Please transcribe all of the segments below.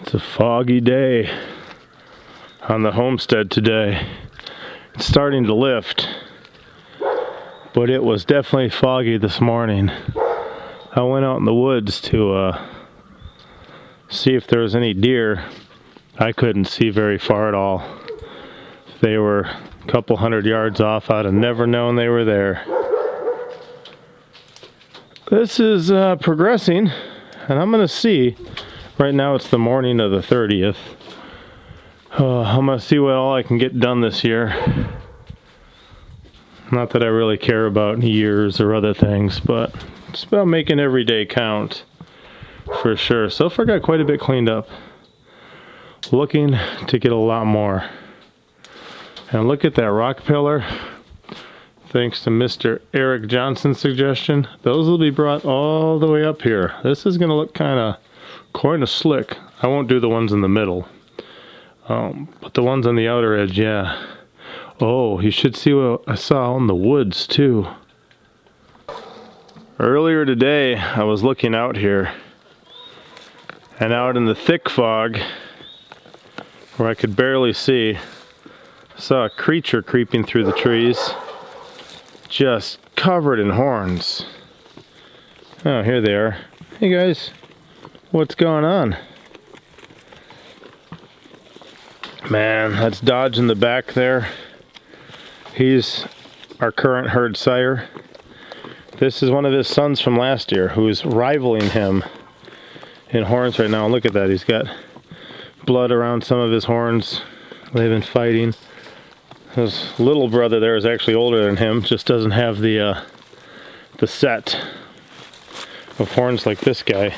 It's a foggy day on the homestead today. It's starting to lift, but it was definitely foggy this morning. I went out in the woods to see if there was any deer. I couldn't see very far at all. They were a couple hundred yards off. I'd have never known they were there. This is progressing, and I'm gonna see. Right now it's the morning of the 30th. I'm gonna see what all I can get done this year. Not that I really care about years or other things, but it's about making every day count for sure. So far got quite a bit cleaned up. Looking to get a lot more. And look at that rock pillar. Thanks to Mr. Eric Johnson's suggestion, those will be brought all the way up here. This is gonna look kind of slick. I won't do the ones in the middle, but the ones on the outer edge, yeah. Oh, you should see what I saw out in the woods too. Earlier today, I was looking out here, and out in the thick fog, where I could barely see, I saw a creature creeping through the trees, just covered in horns. Oh, here they are. Hey guys. What's going on? Man, that's Dodge in the back there. He's our current herd sire. This is one of his sons from last year who's rivaling him in horns right now. Look at that, he's got blood around some of his horns. They've been fighting. His little brother there is actually older than him, just doesn't have the set of horns like this guy.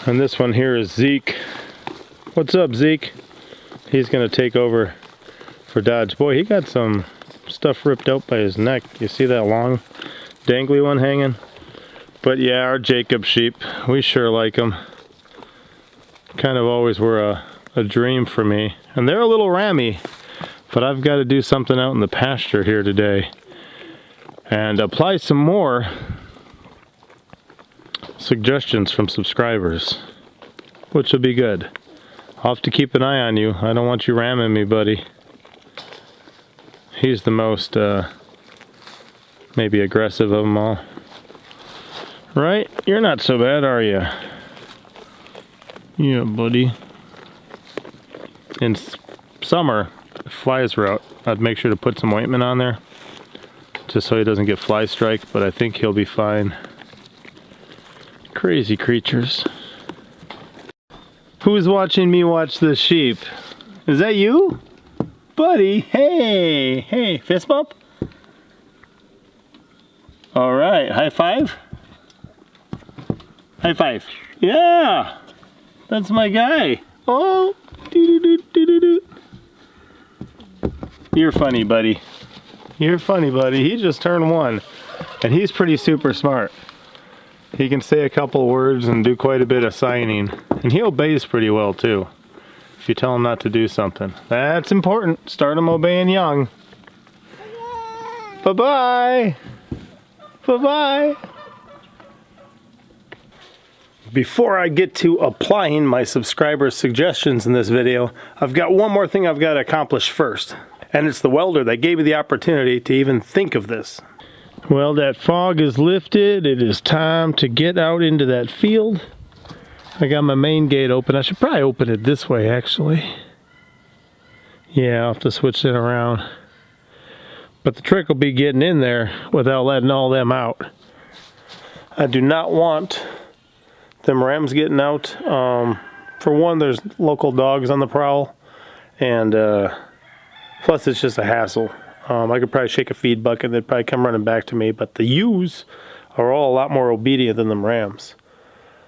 And this one here is Zeke. What's up, Zeke? He's gonna take over for Dodge. Boy, he got some stuff ripped out by his neck. You see that long, dangly one hanging? But yeah, our Jacob sheep, we sure like them. Kind of always were a dream for me. And they're a little rammy, but I've got to do something out in the pasture here today and apply some more suggestions from subscribers, which will be good. I'll have to keep an eye on you. I don't want you ramming me, buddy. He's the most maybe aggressive of them all. Right? You're not so bad, are you? Yeah, buddy. In summer, if flies were out, I'd make sure to put some ointment on there just so he doesn't get fly strike, but I think he'll be fine. Crazy creatures. Who's watching me watch the sheep? Is that you? Buddy, hey, hey, fist bump? All right, high five? High five. Yeah, that's my guy. Oh, doo-doo-doo-doo-doo. You're funny, buddy. You're funny, buddy. He just turned 1, and he's pretty super smart. He can say a couple words and do quite a bit of signing. And he obeys pretty well too, if you tell him not to do something. That's important. Start him obeying young. Bye-bye. Bye-bye. Before I get to applying my subscribers' suggestions in this video, I've got one more thing I've got to accomplish first. And it's the welder that gave me the opportunity to even think of this. Well, that fog is lifted. It is time to get out into that field. I got my main gate open. I should probably open it this way, actually. Yeah, I'll have to switch it around. But the trick will be getting in there without letting all them out. I do not want them rams getting out. For one, there's local dogs on the prowl. And plus, it's just a hassle. I could probably shake a feed bucket, they'd probably come running back to me, but the ewes are all a lot more obedient than them rams.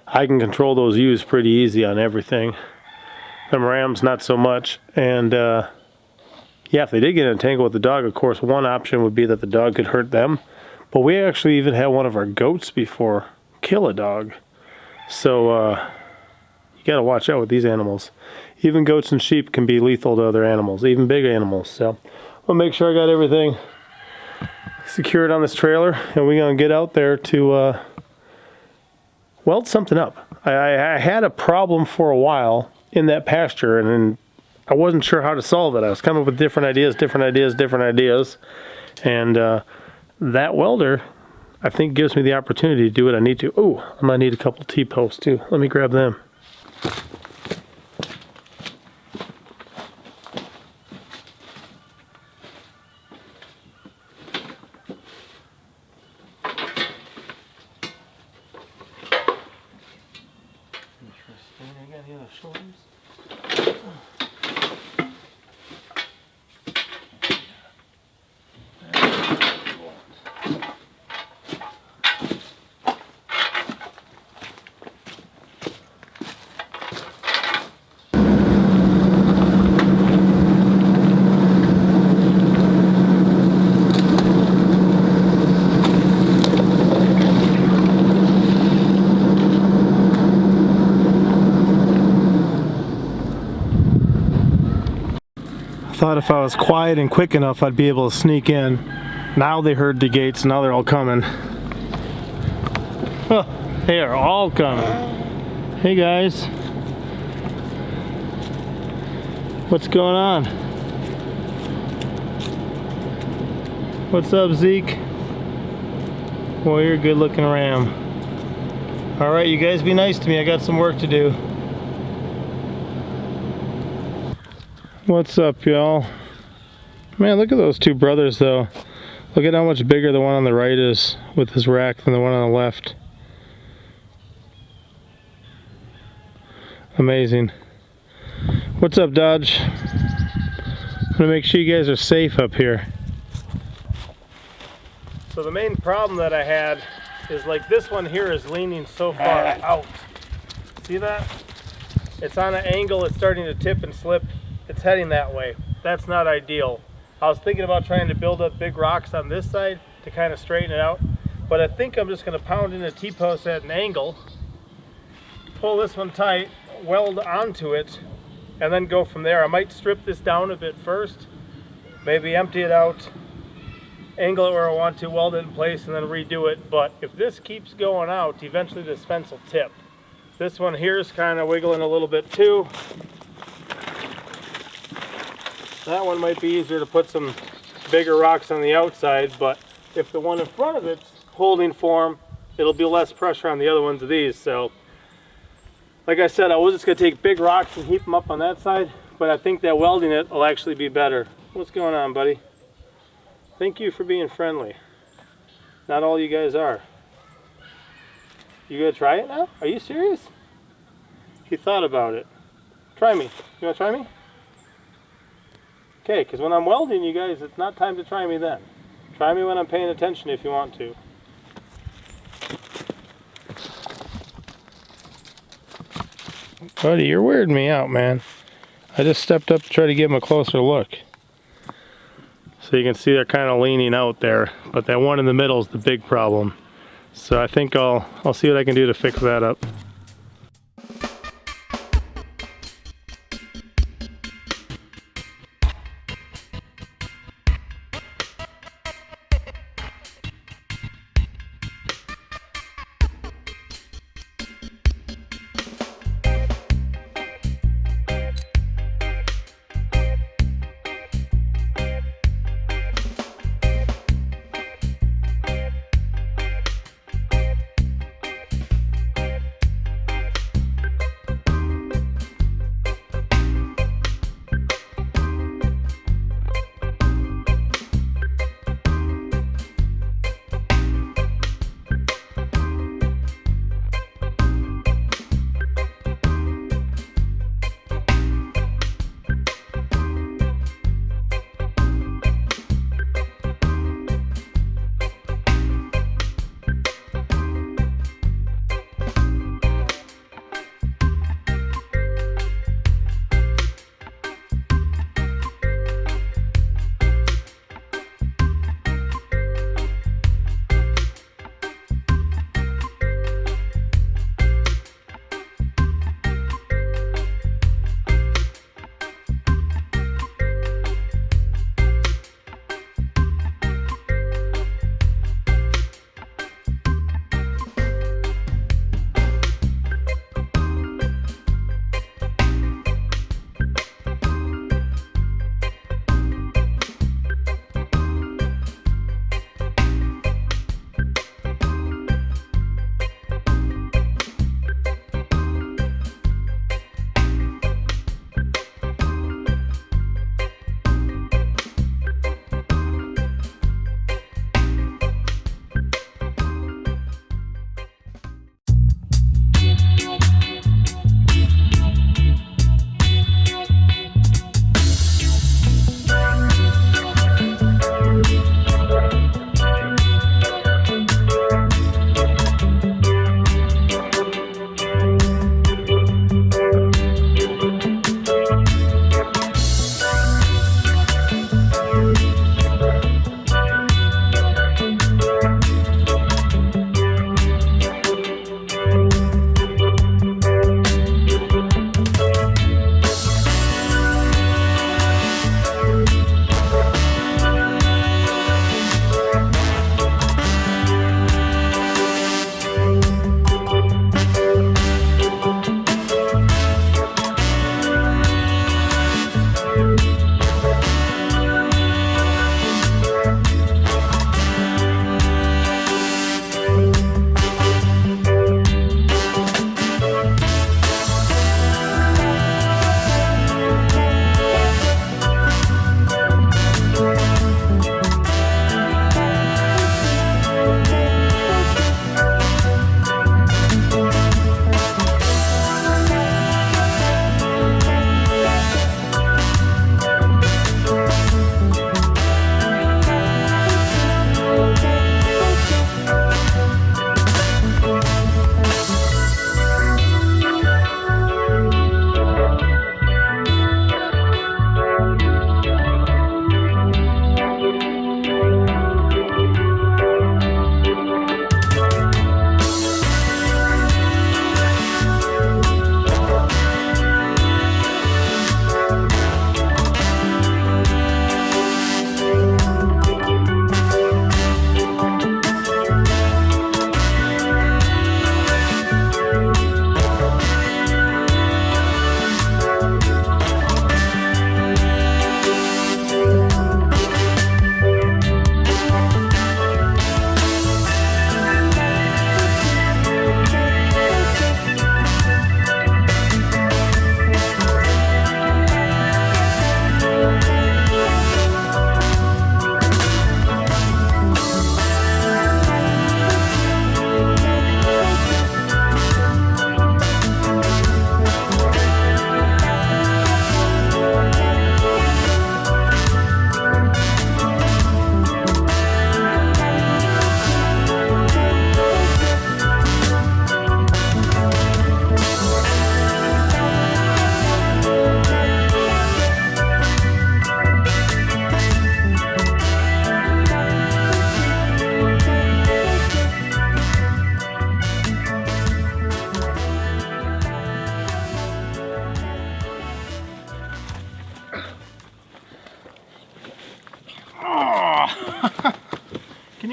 I can control those ewes pretty easy on everything. Them rams, not so much. And yeah, if they did get in a tangle with the dog, of course, one option would be that the dog could hurt them. But we actually even had one of our goats before kill a dog. So you gotta watch out with these animals. Even goats and sheep can be lethal to other animals, even big animals. So I'll make sure I got everything secured on this trailer, and we're gonna get out there to weld something up. I had a problem for a while in that pasture, and I wasn't sure how to solve it. I was coming up with different ideas, and that welder, I think, gives me the opportunity to do what I need to. Oh, I might need a couple T-posts too. Let me grab them. I got any other shoulders? Thought if I was quiet and quick enough I'd be able to sneak in. Now they heard the gates, now they're all coming. Oh, they are all coming. Hey guys. What's going on? What's up, Zeke? Well, you're a good looking ram. Alright, you guys be nice to me, I got some work to do. What's up, y'all? Man, look at those two brothers though. Look at how much bigger the one on the right is with his rack than the one on the left. Amazing. What's up, Dodge? I'm gonna make sure you guys are safe up here. So the main problem that I had is like this one here is leaning so far out. See that? It's on an angle, it's starting to tip and slip. It's heading that way. That's not ideal. I was thinking about trying to build up big rocks on this side to kind of straighten it out, but I think I'm just going to pound in a T-post at an angle, pull this one tight, weld onto it, and then go from there. I might strip this down a bit first, maybe empty it out, angle it where I want to, weld it in place, and then redo it. But if this keeps going out, eventually this fence will tip. This one here is kind of wiggling a little bit too. That one might be easier to put some bigger rocks on the outside, but if the one in front of it's holding form, it'll be less pressure on the other ones of these. So, like I said, I was just going to take big rocks and heap them up on that side, but I think that welding it will actually be better. What's going on, buddy? Thank you for being friendly. Not all you guys are. You gonna try it now? Are you serious? He thought about it. Try me. You wanna try me? Okay, because when I'm welding, you guys, it's not time to try me then. Try me when I'm paying attention if you want to. Buddy, you're weirding me out, man. I just stepped up to try to give him a closer look. So you can see they're kind of leaning out there, but that one in the middle is the big problem. So I think I'll see what I can do to fix that up.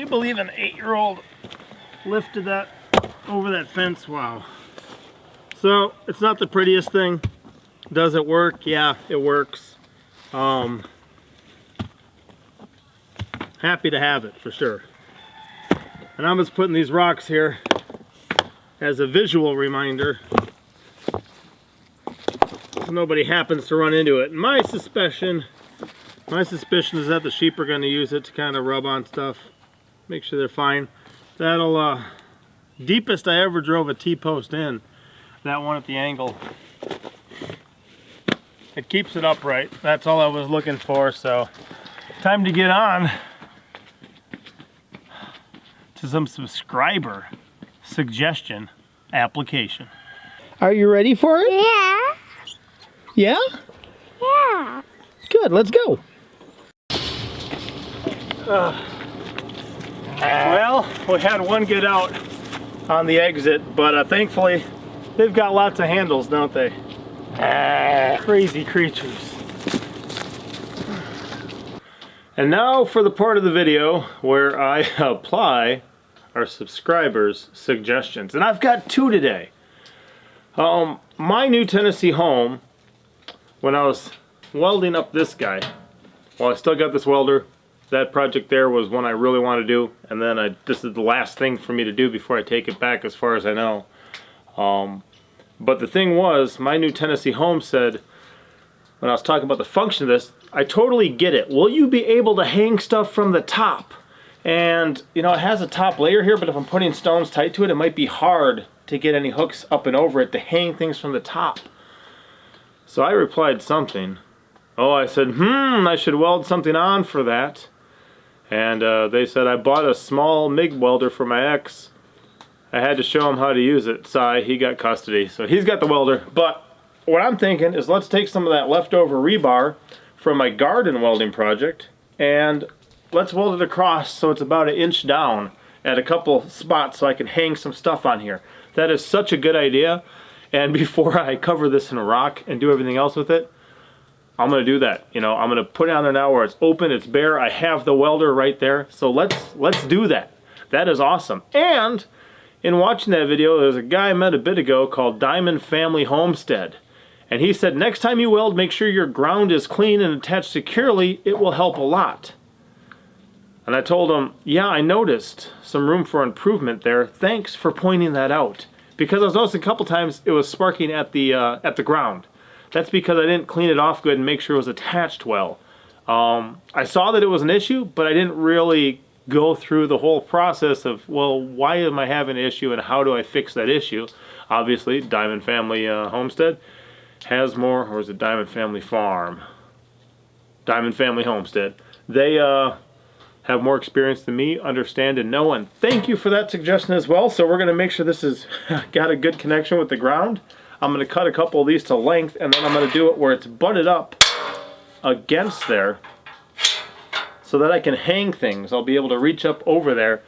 you believe an 8-year-old lifted that over that fence? Wow. So it's not the prettiest thing. Does it work? Yeah, it works. Happy to have it for sure. And I'm just putting these rocks here as a visual reminder so nobody happens to run into it. And my suspicion is that the sheep are going to use it to kind of rub on stuff, make sure they're fine. That'll deepest I ever drove a T-post in, that one at the angle. It keeps it upright. That's all I was looking for. So time to get on to some subscriber suggestion application. Are you ready for it? Yeah. Yeah? Yeah. Good, let's go. Well, we had one get out on the exit, but thankfully they've got lots of handles, don't they? Crazy creatures. And now for the part of the video where I apply our subscribers' suggestions. And I've got 2 today. My new Tennessee home, when I was welding up this guy, well, I still got this welder. That project there was one I really want to do, and then this is the last thing for me to do before I take it back, as far as I know. But the thing was, my new Tennessee Homestead, when I was talking about the function of this, I totally get it. Will you be able to hang stuff from the top? And, you know, it has a top layer here, but if I'm putting stones tight to it, it might be hard to get any hooks up and over it to hang things from the top. So I replied something. Oh, I said, I should weld something on for that. And they said, I bought a small MIG welder for my ex. I had to show him how to use it. Sigh, he got custody. So he's got the welder. But what I'm thinking is, let's take some of that leftover rebar from my garden welding project and let's weld it across so it's about 1 inch down at a couple spots so I can hang some stuff on here. That is such a good idea. And before I cover this in a rock and do everything else with it, I'm going to do that. You know, I'm going to put it on there now where it's open, it's bare. I have the welder right there. So let's do that. That is awesome. And in watching that video, there's a guy I met a bit ago called Family Homestead. And he said, next time you weld, make sure your ground is clean and attached securely. It will help a lot. And I told him, yeah, I noticed some room for improvement there. Thanks for pointing that out. Because I was noticing a couple times it was sparking at the ground. That's because I didn't clean it off good and make sure it was attached well. I saw that it was an issue, but I didn't really go through the whole process of, well, why am I having an issue and how do I fix that issue? Obviously, Diamond Family Homestead has more, or is it Diamond Family Farm? Diamond Family Homestead. They have more experience than me, understand and know, and thank you for that suggestion as well. So we're going to make sure this has got a good connection with the ground. I'm going to cut a couple of these to length, and then I'm going to do it where it's butted up against there so that I can hang things. I'll be able to reach up over there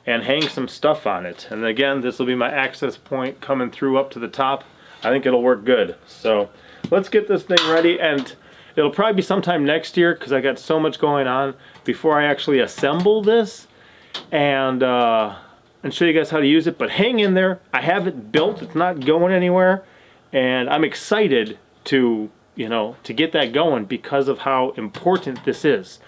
and hang some stuff on it. And again, this will be my access point coming through up to the top. I think it'll work good. So let's get this thing ready, and it'll probably be sometime next year because I got so much going on before I actually assemble this and show you guys how to use it. But hang in there. I have it built. It's not going anywhere. And I'm excited to, to get that going because of how important this is.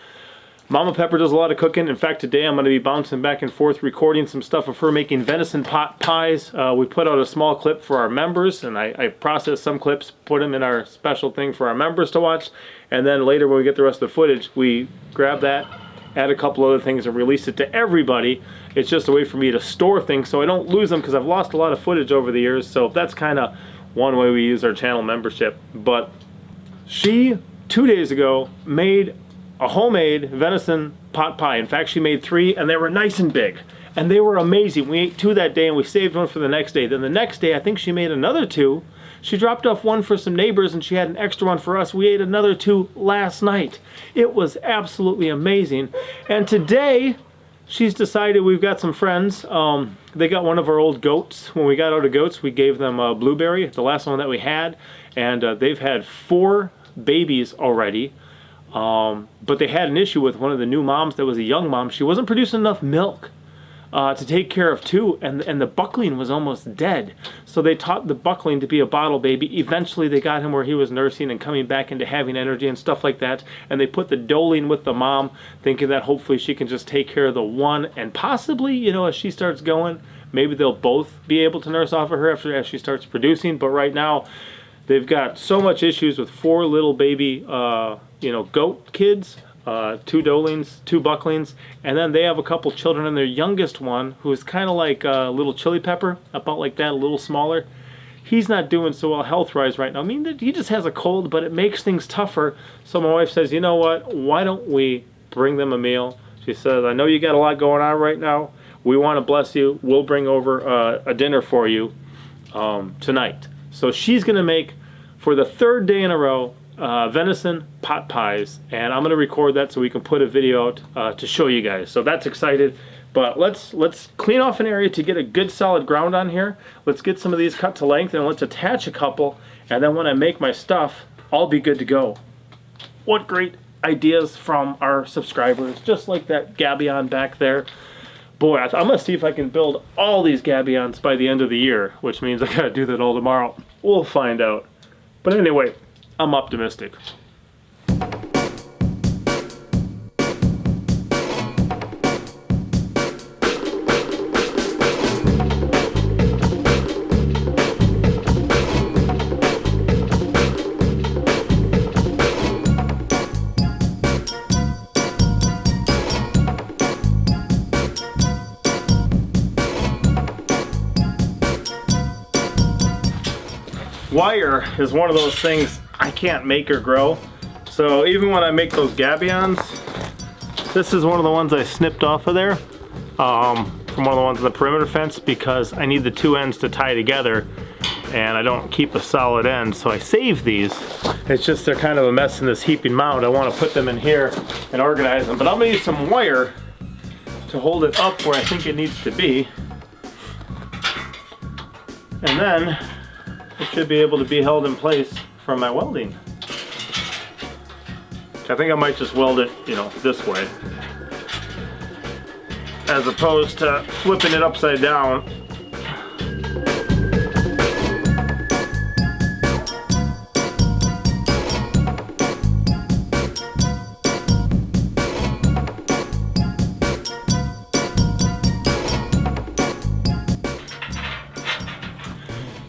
Mama Pepper does a lot of cooking. In fact, today I'm going to be bouncing back and forth recording some stuff of her making venison pot pies. We put out a small clip for our members, and I processed some clips, put them in our special thing for our members to watch. And then later when we get the rest of the footage, we grab that, add a couple other things, and release it to everybody. It's just a way for me to store things so I don't lose them because I've lost a lot of footage over the years. So that's kind of one way we use our channel membership. But she, 2 days ago, made a homemade venison pot pie. In fact, she made 3, and they were nice and big. And they were amazing. We ate 2 that day, and we saved 1 for the next day. Then the next day, I think she made another 2. She dropped off 1 for some neighbors, and she had an extra 1 for us. We ate another 2 last night. It was absolutely amazing. And today, she's decided, we've got some friends. They got one of our old goats. When we got out of goats, we gave them a blueberry, the last one that we had. And they've had 4 babies already. But they had an issue with one of the new moms that was a young mom. She wasn't producing enough milk to take care of two, and the buckling was almost dead. So they taught the buckling to be a bottle baby. Eventually they got him where he was nursing and coming back into having energy and stuff like that. And they put the doling with the mom, thinking that hopefully she can just take care of the one, and possibly, you know, as she starts going, maybe they'll both be able to nurse off of her as she starts producing. But right now, they've got so much issues with 4 little baby, you know, goat kids, 2 dolings, 2 bucklings, and then they have a couple children, and their youngest one, who is kind of like a little chili pepper, about like that, a little smaller. He's not doing so well health-wise right now. I mean, he just has a cold, but it makes things tougher. So my wife says, you know what, why don't we bring them a meal? She says, I know you got a lot going on right now. We want to bless you. We'll bring over a dinner for you tonight. So she's going to make, for the 3rd day in a row, venison pot pies, and I'm going to record that so we can put a video out to show you guys. So that's excited. But let's clean off an area to get a good solid ground on here. Let's get some of these cut to length, and let's attach a couple, and then when I make my stuff, I'll be good to go. What great ideas from our subscribers, just like that gabion back there. Boy, I'm going to see if I can build all these gabions by the end of the year, which means I got to do that all tomorrow. We'll find out. But anyway, I'm optimistic. Wire is one of those things I can't make or grow. So even when I make those gabions, this is one of the ones I snipped off of there from one of the ones on the perimeter fence, because I need the 2 ends to tie together and I don't keep a solid end, so I save these. It's just they're kind of a mess in this heaping mound. I want to put them in here and organize them, but I'm going to use some wire to hold it up where I think it needs to be, and then it should be able to be held in place from my welding. I think I might just weld it, you know, this way, as opposed to flipping it upside down.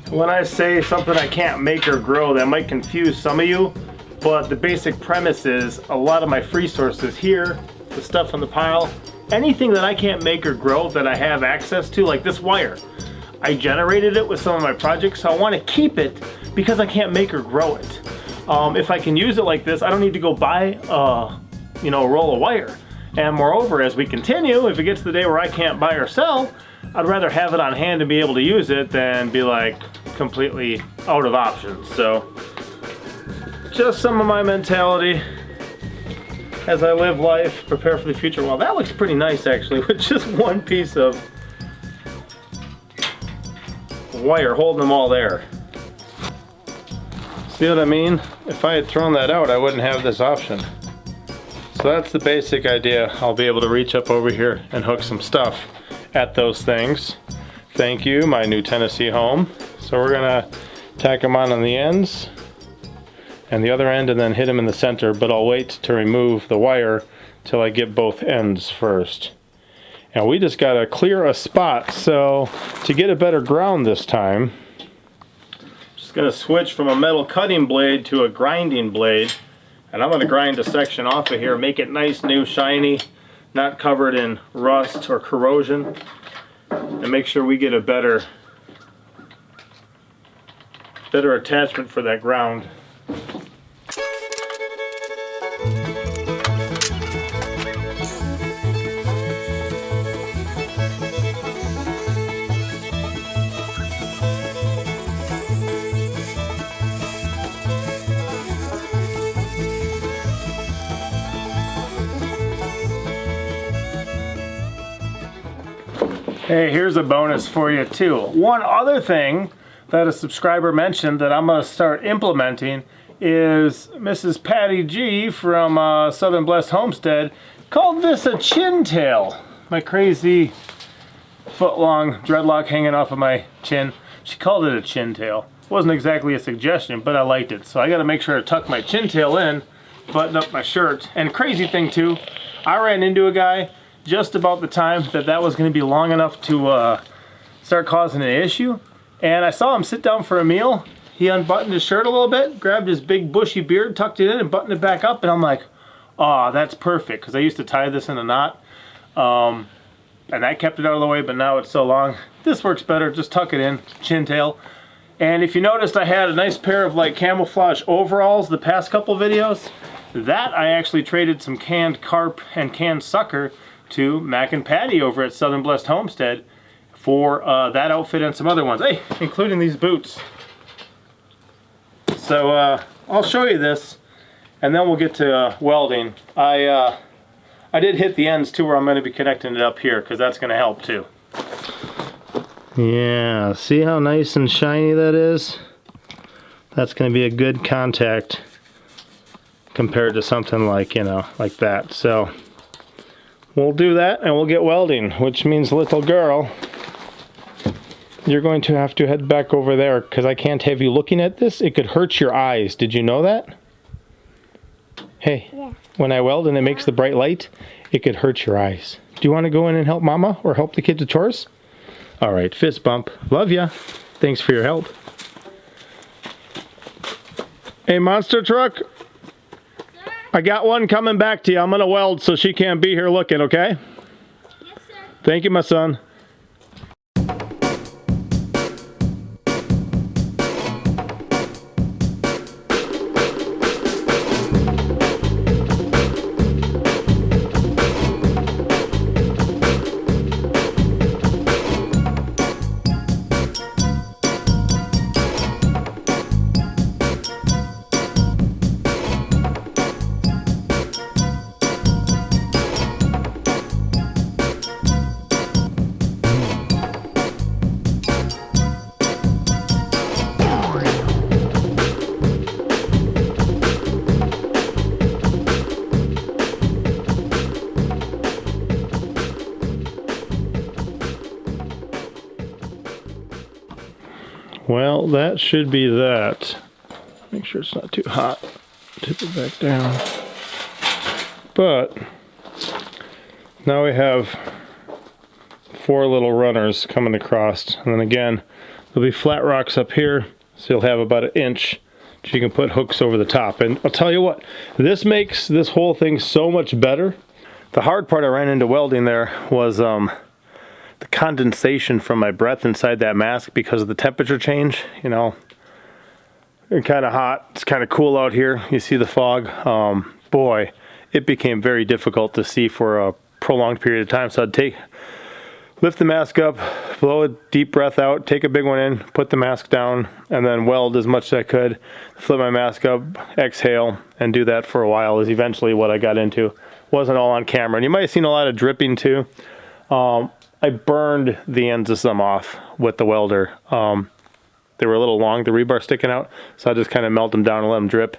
When I say something I can't make or grow, that might confuse some of you, but the basic premise is a lot of my free sources here, the stuff in the pile, anything that I can't make or grow that I have access to, like this wire. I generated it with some of my projects, so I want to keep it because I can't make or grow it. If I can use it like this, I don't need to go buy you know, a roll of wire. And moreover, as we continue, if it gets to the day where I can't buy or sell, I'd rather have it on hand and be able to use it than be like completely out of options. So just some of my mentality as I live life, prepare for the future. Well, that looks pretty nice actually, with just one piece of wire holding them all there. See what I mean? If I had thrown that out, I wouldn't have this option. So that's the basic idea. I'll be able to reach up over here and hook some stuff at those things. Thank you, my new Tennessee home. So we're gonna tack them on the ends and the other end, and then hit them in the center, but I'll wait to remove the wire till I get both ends first. And we just gotta clear a spot, so to get a better ground this time, I'm just gonna switch from a metal cutting blade to a grinding blade, and I'm gonna grind a section off of here, make it nice, new, shiny, not covered in rust or corrosion, and make sure we get a better attachment for that ground. Hey, here's a bonus for you too. One other thing that a subscriber mentioned that I'm going to start implementing is Mrs. Patty G from Southern Blessed Homestead called this a chin tail. My crazy foot-long dreadlock hanging off of my chin. She called it a chin tail. It wasn't exactly a suggestion, but I liked it. So I got to make sure to tuck my chin tail in, button up my shirt. And crazy thing too, I ran into a guy just about the time that was going to be long enough to start causing an issue. And I saw him sit down for a meal. He unbuttoned his shirt a little bit, grabbed his big bushy beard, tucked it in, and buttoned it back up. And I'm like, oh, that's perfect, because I used to tie this in a knot. And that kept it out of the way, but now it's so long. This works better, just tuck it in, chin tail. And if you noticed, I had a nice pair of like camouflage overalls the past couple videos. That I actually traded some canned carp and canned sucker to Mac and Patty over at Southern Blessed Homestead for that outfit and some other ones, hey, including these boots. So I'll show you this, and then we'll get to welding. I did hit the ends too, where I'm going to be connecting it up here, because that's going to help too. Yeah, see how nice and shiny that is? That's going to be a good contact compared to something like, you know, like that. So we'll do that, and we'll get welding, which means, little girl, you're going to have to head back over there, because I can't have you looking at this. It could hurt your eyes. Did you know that? Hey, yeah. When I weld and it makes the bright light, it could hurt your eyes. Do you want to go in and help Mama or help the kids with chores? All right, fist bump. Love ya. Thanks for your help. Hey, monster truck. Sir? I got one coming back to you. I'm going to weld so she can't be here looking, okay? Yes, sir. Thank you, my son. Well, that should be that. Make sure it's not too hot. Tip it back down. But now we have 4 little runners coming across. And then again, there'll be flat rocks up here, so you'll have about 1 inch so you can put hooks over the top. And I'll tell you what, this makes this whole thing so much better. The hard part I ran into welding there was the condensation from my breath inside that mask because of the temperature change. You know, it's kind of hot, it's kind of cool out here. You see the fog. Boy, it became very difficult to see for a prolonged period of time. So I'd lift the mask up, blow a deep breath out, take a big one in, put the mask down, and then weld as much as I could. Flip my mask up, exhale, and do that for a while is eventually what I got into. Wasn't all on camera. And you might have seen a lot of dripping too. I burned the ends of some off with the welder. They were a little long, the rebar sticking out, so I just kind of melt them down and let them drip.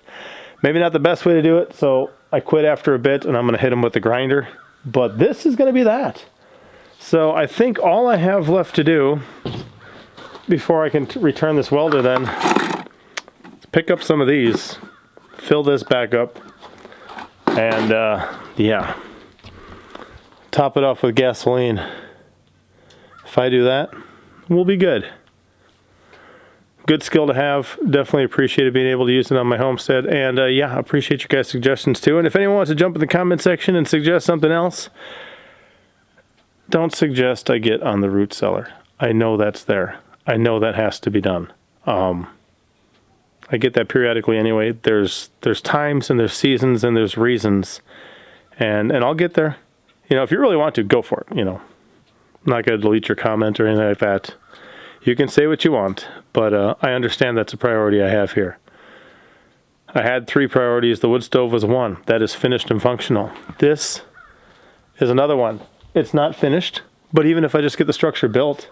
Maybe not the best way to do it, so I quit after a bit, and I'm going to hit them with the grinder. But this is going to be that. So I think all I have left to do before I can return this welder then is pick up some of these, fill this back up, and yeah, top it off with gasoline. If I do that, we'll be good. Good skill to have. Definitely appreciated being able to use it on my homestead. And yeah, I appreciate you guys' suggestions too. And if anyone wants to jump in the comment section and suggest something else, don't suggest I get on the root cellar. I know that's there. I know that has to be done. I get that periodically anyway. There's times and there's seasons and there's reasons. And I'll get there. You know, if you really want to, go for it, you know. I'm not going to delete your comment or anything like that. You can say what you want, but I understand that's a priority I have here. I had 3 priorities. The wood stove was one. That is finished and functional. This is another one. It's not finished, but even if I just get the structure built,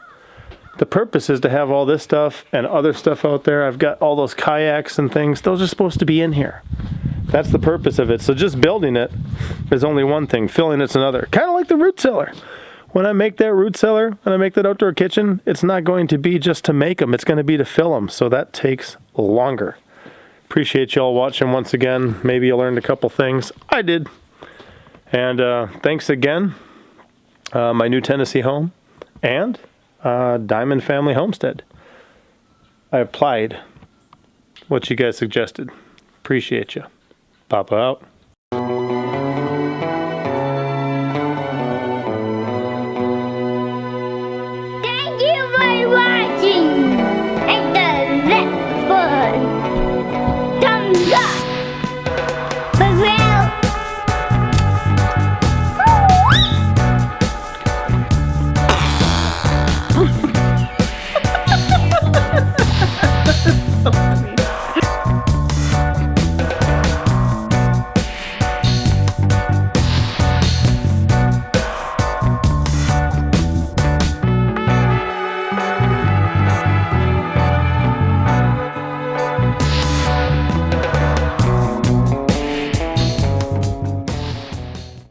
The purpose is to have all this stuff and other stuff out there. I've got all those kayaks and things. Those are supposed to be in here. That's the purpose of it. So just building it is only one thing. Filling it's another. Kind of like the root cellar. When I make that root cellar and I make that outdoor kitchen, it's not going to be just to make them. It's going to be to fill them. So that takes longer. Appreciate y'all watching once again. Maybe you learned a couple things. I did. And thanks again. My new Tennessee home and Diamond Family Homestead. I applied what you guys suggested. Appreciate you. Papa out.